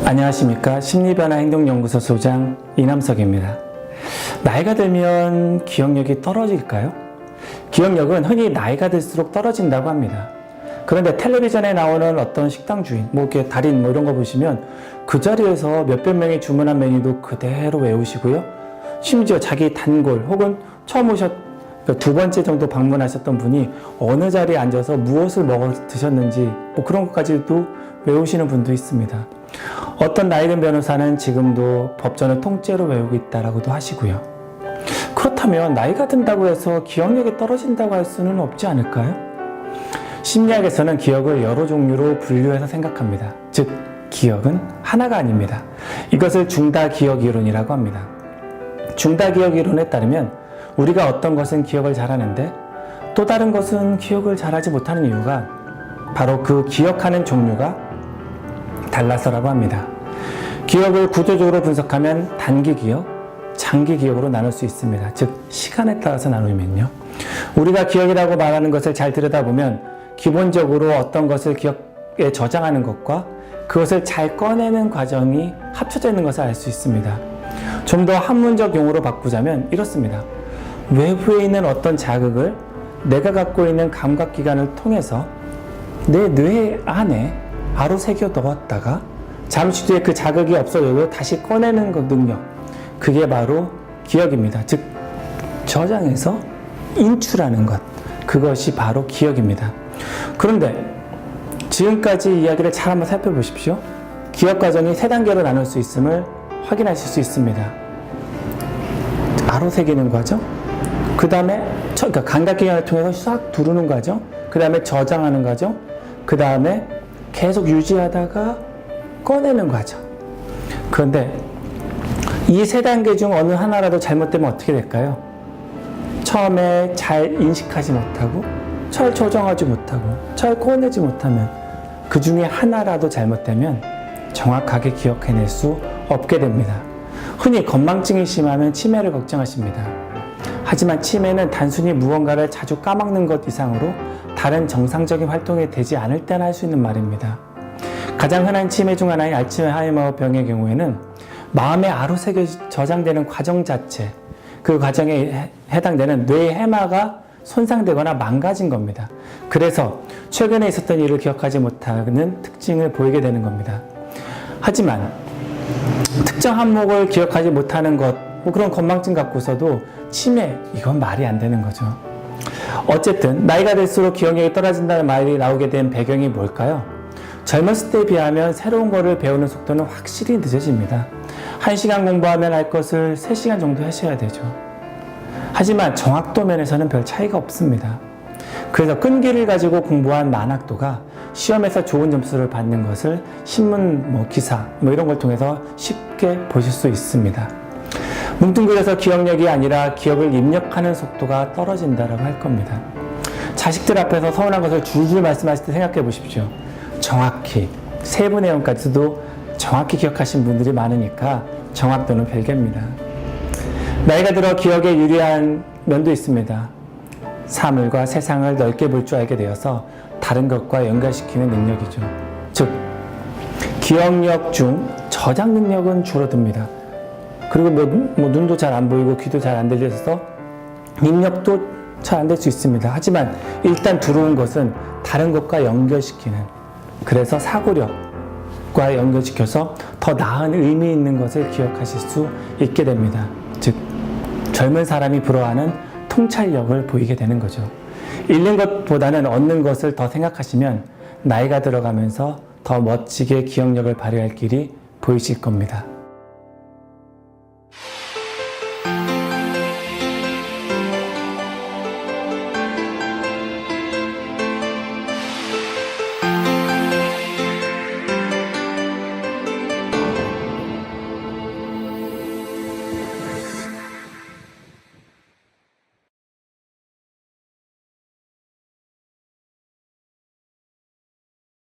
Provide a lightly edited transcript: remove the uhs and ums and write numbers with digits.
안녕하십니까. 심리변화 행동연구소 소장 이남석입니다. 나이가 들면 기억력이 떨어질까요? 기억력은 흔히 나이가 들수록 떨어진다고 합니다. 그런데 텔레비전에 나오는 어떤 식당 주인, 이렇게 달인 이런 거 보시면 그 자리에서 몇백 명이 주문한 메뉴도 그대로 외우시고요. 심지어 자기 단골 혹은 처음 두 번째 정도 방문하셨던 분이 어느 자리에 앉아서 무엇을 먹어 드셨는지 그런 것까지도 외우시는 분도 있습니다. 어떤 나이든 변호사는 지금도 법전을 통째로 외우고 있다라고도 하시고요. 그렇다면 나이가 든다고 해서 기억력이 떨어진다고 할 수는 없지 않을까요? 심리학에서는 기억을 여러 종류로 분류해서 생각합니다. 즉, 기억은 하나가 아닙니다. 이것을 중다기억 이론이라고 합니다. 중다기억 이론에 따르면 우리가 어떤 것은 기억을 잘하는데 또 다른 것은 기억을 잘하지 못하는 이유가 바로 그 기억하는 종류가 달라서라고 합니다. 기억을 구조적으로 분석하면 단기 기억, 장기 기억으로 나눌 수 있습니다. 즉, 시간에 따라서 나누면요. 우리가 기억이라고 말하는 것을 잘 들여다보면 기본적으로 어떤 것을 기억에 저장하는 것과 그것을 잘 꺼내는 과정이 합쳐져 있는 것을 알 수 있습니다. 좀 더 학문적 용어로 바꾸자면 이렇습니다. 외부에 있는 어떤 자극을 내가 갖고 있는 감각기관을 통해서 내 뇌 안에 바로 새겨 넣었다가 잠시 뒤에 그 자극이 없어져도 다시 꺼내는 그 능력, 그게 바로 기억입니다. 즉, 저장해서 인출하는 것, 그것이 바로 기억입니다. 그런데 지금까지 이야기를 잘 한번 살펴보십시오. 기억 과정이 세 단계로 나눌 수 있음을 확인하실 수 있습니다. 아로새기는 과정, 그 다음에 감각기관을 통해서 싹 두르는 과정, 그 다음에 저장하는 과정, 그 다음에 계속 유지하다가 꺼내는 과정. 그런데 이 세 단계 중 어느 하나라도 잘못되면 어떻게 될까요? 처음에 잘 인식하지 못하고 잘 저장하지 못하고 잘 꺼내지 못하면 그 중에 하나라도 잘못되면 정확하게 기억해낼 수 없게 됩니다. 흔히 건망증이 심하면 치매를 걱정하십니다. 하지만 치매는 단순히 무언가를 자주 까먹는 것 이상으로 다른 정상적인 활동이 되지 않을 때나 할 수 있는 말입니다. 가장 흔한 치매 중 하나인 알츠하이머 병의 경우에는 마음에 아로새겨 저장되는 과정 자체, 그 과정에 해당되는 뇌의 해마가 손상되거나 망가진 겁니다. 그래서 최근에 있었던 일을 기억하지 못하는 특징을 보이게 되는 겁니다. 하지만 특정 항목을 기억하지 못하는 것, 그런 건망증 갖고서도 치매, 이건 말이 안 되는 거죠. 어쨌든 나이가 들수록 기억력이 떨어진다는 말이 나오게 된 배경이 뭘까요? 젊었을 때에 비하면 새로운 것을 배우는 속도는 확실히 늦어집니다. 1시간 공부하면 할 것을 3시간 정도 하셔야 되죠. 하지만 정확도 면에서는 별 차이가 없습니다. 그래서 끈기를 가지고 공부한 만학도가 시험에서 좋은 점수를 받는 것을 신문 기사 이런 걸 통해서 쉽게 보실 수 있습니다. 뭉뚱그려서 기억력이 아니라 기억을 입력하는 속도가 떨어진다라고 할 겁니다. 자식들 앞에서 서운한 것을 줄줄 말씀하실 때 생각해 보십시오. 정확히 세부 내용까지도 정확히 기억하신 분들이 많으니까 정확도는 별개입니다. 나이가 들어 기억에 유리한 면도 있습니다. 사물과 세상을 넓게 볼 줄 알게 되어서 다른 것과 연결시키는 능력이죠. 즉, 기억력 중 저장 능력은 줄어듭니다. 그리고 눈도 잘 안 보이고 귀도 잘 안 들려서 입력도 잘 안 될 수 있습니다. 하지만 일단 들어온 것은 다른 것과 연결시키는, 그래서 사고력과 연결시켜서 더 나은 의미 있는 것을 기억하실 수 있게 됩니다. 즉, 젊은 사람이 부러워하는 통찰력을 보이게 되는 거죠. 잃는 것보다는 얻는 것을 더 생각하시면 나이가 들어가면서 더 멋지게 기억력을 발휘할 길이 보이실 겁니다.